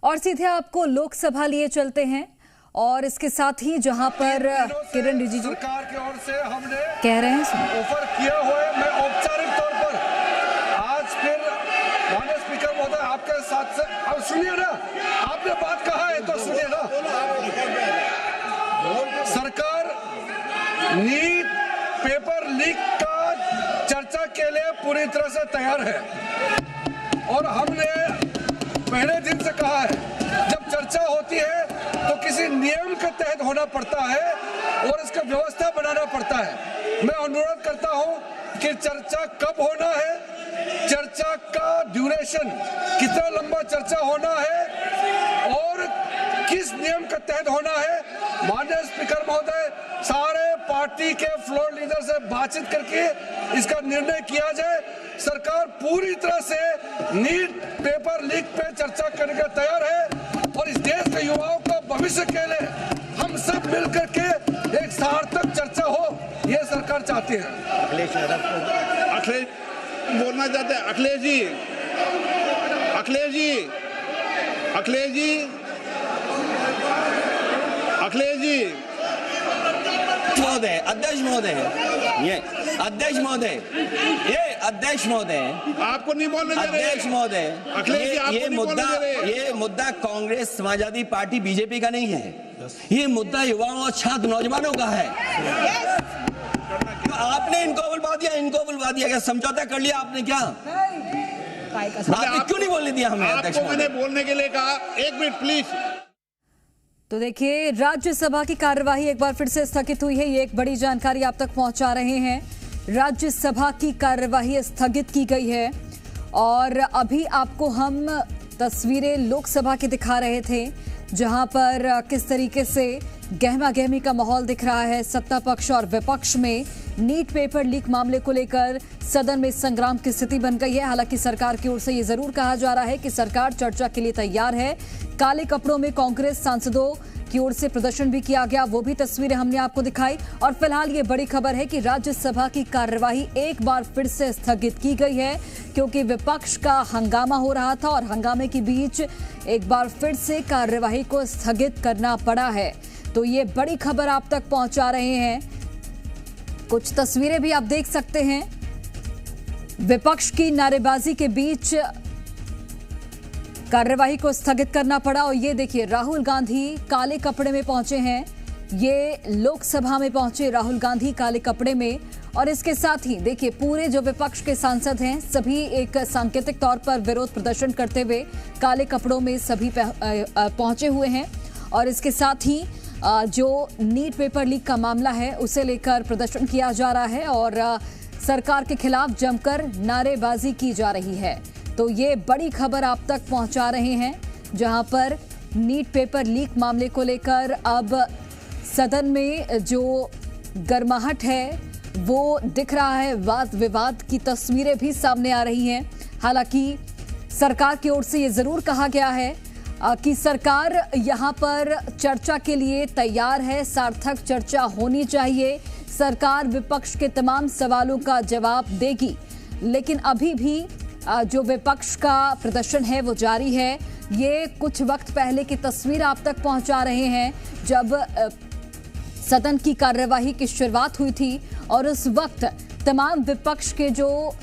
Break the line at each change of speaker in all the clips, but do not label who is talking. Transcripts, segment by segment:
और सीधे आपको लोकसभा लिए चलते हैं और इसके साथ ही जहां पर किरण रिजिजू
सरकार की ओर से हमने
कह रहे हैं
ऑफर किया हुआ है। मैं औपचारिक तौर पर आज फिर माननीय स्पीकर महोदय आपके साथ से अब सुनिए ना, आपने बात कहा है तो सुनिए ना। सरकार नीट पेपर लीक का चर्चा के लिए पूरी तरह से तैयार है और हमने पहले दिन से कहा है जब चर्चा होती है तो किसी नियम के तहत होना पड़ता है और इसका व्यवस्था बनाना पड़ता है। मैं अनुरोध करता हूं कि चर्चा कब होना है, चर्चा का ड्यूरेशन कितना लंबा चर्चा होना है और किस नियम के तहत होना है। माननीय स्पीकर महोदय सारे पार्टी के फ्लोर लीडर से बातचीत करके इसका निर्णय किया जाए। सरकार पूरी तरह से नीट पेपर लीक पे चर्चा करने के तैयार है और इस देश के युवाओं का भविष्य के लिए हम सब मिलकर के एक सार्थक चर्चा हो, ये सरकार चाहती है।
अखिलेश बोलना चाहते हैं। अखिलेश जी, अखिलेश जी, अखिलेश जी, अखिलेश जी,
महोदय, अध्यक्ष महोदय, ये अध्यक्ष महोदय, ये अध्यक्ष महोदय,
आपको नहीं बोलने दे रहे।
अध्यक्ष महोदय,
अखिलेश जी, आपको नहीं बोलने दे रहे।
ये मुद्दा कांग्रेस समाजवादी पार्टी बीजेपी का नहीं है, ये मुद्दा युवाओं और छात्र नौजवानों का है। तो आपने इनको बुलवा दिया, क्या समझौता कर लिया आपने? क्या आपने क्यों नहीं बोलने दिया हमें? अध्यक्ष
आपको मैंने बोलने के लिए कहा, एक मिनट प्लीज।
तो देखिए, राज्यसभा की कार्यवाही एक बार फिर से स्थगित हुई है। ये एक बड़ी जानकारी आप तक पहुंचा रहे हैं। राज्यसभा की कार्यवाही स्थगित की गई है और अभी आपको हम तस्वीरें लोकसभा की दिखा रहे थे जहां पर किस तरीके से गहमा गहमी का माहौल दिख रहा है। सत्ता पक्ष और विपक्ष में नीट पेपर लीक मामले को लेकर सदन में संग्राम की स्थिति बन गई है। हालांकि सरकार की ओर से ये जरूर कहा जा रहा है कि सरकार चर्चा के लिए तैयार है। काले कपड़ों में कांग्रेस सांसदों की ओर से प्रदर्शन भी किया गया, वो भी तस्वीरें हमने आपको दिखाई। और फिलहाल ये बड़ी खबर है कि राज्यसभा की कार्यवाही एक बार फिर से स्थगित की गई है क्योंकि विपक्ष का हंगामा हो रहा था और हंगामे के बीच एक बार फिर से कार्यवाही को स्थगित करना पड़ा है। तो ये बड़ी खबर आप तक पहुंचा रहे हैं। कुछ तस्वीरें भी आप देख सकते हैं। विपक्ष की नारेबाजी के बीच कार्यवाही को स्थगित करना पड़ा और ये देखिए, राहुल गांधी काले कपड़े में पहुंचे हैं। ये लोकसभा में पहुंचे राहुल गांधी काले कपड़े में और इसके साथ ही देखिए पूरे जो विपक्ष के सांसद हैं सभी एक सांकेतिक तौर पर विरोध प्रदर्शन करते हुए काले कपड़ों में सभी पहुंचे हुए हैं। और इसके साथ ही जो नीट पेपर लीक का मामला है उसे लेकर प्रदर्शन किया जा रहा है और सरकार के खिलाफ जमकर नारेबाजी की जा रही है। तो ये बड़ी खबर आप तक पहुंचा रहे हैं जहां पर नीट पेपर लीक मामले को लेकर अब सदन में जो गर्माहट है वो दिख रहा है। वाद विवाद की तस्वीरें भी सामने आ रही हैं। हालांकि सरकार की ओर से ये जरूर कहा गया है कि सरकार यहां पर चर्चा के लिए तैयार है, सार्थक चर्चा होनी चाहिए, सरकार विपक्ष के तमाम सवालों का जवाब देगी। लेकिन अभी भी जो विपक्ष का प्रदर्शन है वो जारी है। ये कुछ वक्त पहले की तस्वीर आप तक पहुंचा रहे हैं जब सदन की कार्यवाही की शुरुआत हुई थी और उस वक्त तमाम विपक्ष के जो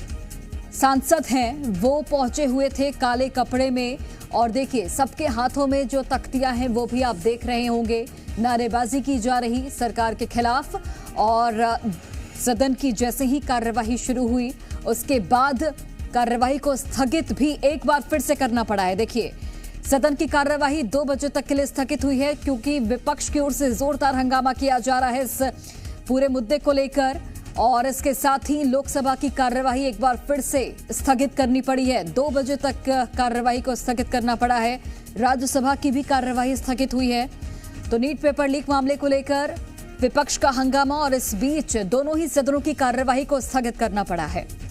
सांसद हैं वो पहुंचे हुए थे काले कपड़े में। और देखिए, सबके हाथों में जो तख्तियां हैं वो भी आप देख रहे होंगे। नारेबाजी की जा रही सरकार के खिलाफ और सदन की जैसे ही कार्यवाही शुरू हुई उसके बाद कार्यवाही को स्थगित भी एक बार फिर से करना पड़ा है। देखिए, सदन की कार्यवाही 2 बजे तक के लिए स्थगित हुई है क्योंकि विपक्ष की ओर से जोरदार हंगामा किया जा रहा है इस पूरे मुद्दे को लेकर। और इसके साथ ही लोकसभा की कार्यवाही एक बार फिर से स्थगित करनी पड़ी है। 2 बजे तक कार्यवाही को स्थगित करना पड़ा है। राज्यसभा की भी कार्यवाही स्थगित हुई है। तो नीट पेपर लीक मामले को लेकर विपक्ष का हंगामा और इस बीच दोनों ही सदनों की कार्यवाही को स्थगित करना पड़ा है।